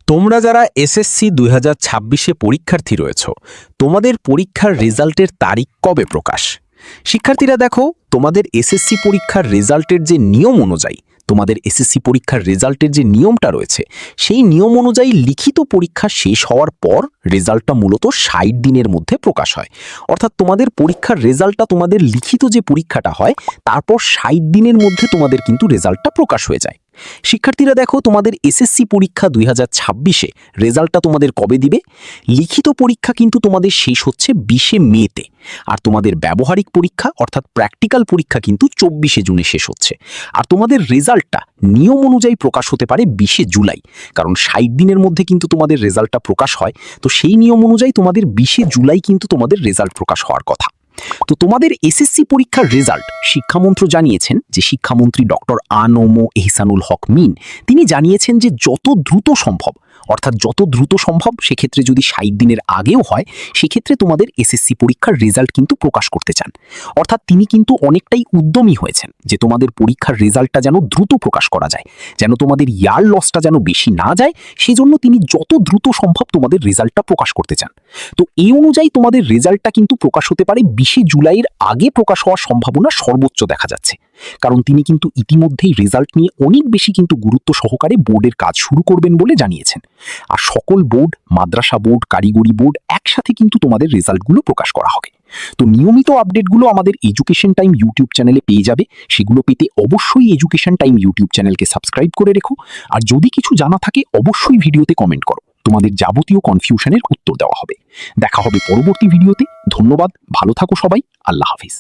তোমরা যারা এসএসসি 2026-এ পরীক্ষার্থী রয়েছ, তোমাদের পরীক্ষার রেজাল্টের তারিখ কবে প্রকাশ? শিক্ষার্থীরা দেখো, তোমাদের এসএসসি পরীক্ষার রেজাল্টের যে নিয়ম অনুযায়ী, তোমাদের এসএসসি পরীক্ষার রেজাল্টের যে নিয়মটা রয়েছে, সেই নিয়ম অনুযায়ী লিখিত পরীক্ষা শেষ হওয়ার পর রেজাল্টটা মূলত 60 দিনের মধ্যে প্রকাশ হয়। অর্থাৎ তোমাদের পরীক্ষার রেজাল্টটা তোমাদের লিখিত যে পরীক্ষাটা হয়, তারপর 60 দিনের মধ্যে তোমাদের কিন্তু রেজাল্টটা প্রকাশ হয়ে যায়। শিক্ষার্থীরা দেখো, তোমাদের এসএসসি পরীক্ষা 2026-এ রেজাল্টটা তোমাদের কবে দিবে? লিখিত পরীক্ষা কিন্তু তোমাদের শেষ হচ্ছে 20শে মেতে, আর তোমাদের ব্যবহারিক পরীক্ষা অর্থাৎ প্র্যাকটিক্যাল পরীক্ষা কিন্তু 24শে জুনে শেষ হচ্ছে। আর তোমাদের রেজাল্টটা নিয়ম অনুযায়ী প্রকাশ হতে পারে 20শে জুলাই, কারণ 60 দিনের মধ্যে কিন্তু তোমাদের রেজাল্টটা প্রকাশ হয়। তো সেই নিয়ম অনুযায়ী তোমাদের 20শে জুলাই কিন্তু তোমাদের রেজাল্ট প্রকাশ হওয়ার কথা। তো তোমাদের এসএসসি পরীক্ষার রেজাল্ট শিক্ষামন্ত্রী জানিয়েছেন, যে শিক্ষামন্ত্রী ডক্টর আ.ন.ম এহসানুল হক মিন, তিনি জানিয়েছেন যে যত দ্রুত সম্ভব, অর্থাৎ যত দ্রুত সম্ভব, সেক্ষেত্রে যদি 60 দিনের আগেও হয়, সেক্ষেত্রে তোমাদের এসএসসি পরীক্ষার রেজাল্ট কিন্তু প্রকাশ করতে চান। অর্থাৎ তিনি কিন্তু অনেকটাই উদ্যমী হয়েছেন যে তোমাদের পরীক্ষার রেজাল্টটা যেন দ্রুত প্রকাশ করা যায়, যেন তোমাদের ইয়ার লসটা যেন বেশি না যায়, সেজন্য তিনি যত দ্রুত সম্ভব তোমাদের রেজাল্টটা প্রকাশ করতে চান। তো এই অনুযায়ী তোমাদের রেজাল্টটা কিন্তু প্রকাশ হতে পারে 20শে জুলাইয়ের আগে প্রকাশ হওয়ার সম্ভাবনা সর্বোচ্চ দেখা যাচ্ছে, কারণ তিনি কিন্তু ইতিমধ্যেই রেজাল্ট নিয়ে অনেক বেশি কিন্তু গুরুত্ব সহকারে বোর্ডের কাজ শুরু করবেন বলে জানিয়েছেন। আর সকল বোর্ড, মাদ্রাসা বোর্ড, কারিগরি বোর্ড একসাথে কিন্তু তোমাদের রেজাল্টগুলো প্রকাশ করা হবে। তো নিয়মিত আপডেটগুলো আমাদের এডুকেশন টাইম ইউটিউব চ্যানেলে পেয়ে যাবে। সেগুলো পেতে অবশ্যই এডুকেশন টাইম ইউটিউব চ্যানেলকে সাবস্ক্রাইব করে রেখো। আর যদি কিছু জানা থাকে, অবশ্যই ভিডিওতে কমেন্ট করো, তোমাদের যাবতীয় কনফিউশনের উত্তর দেওয়া হবে। দেখা হবে পরবর্তী ভিডিওতে। ধন্যবাদ, ভালো থাকো সবাই, আল্লাহ হাফিজ।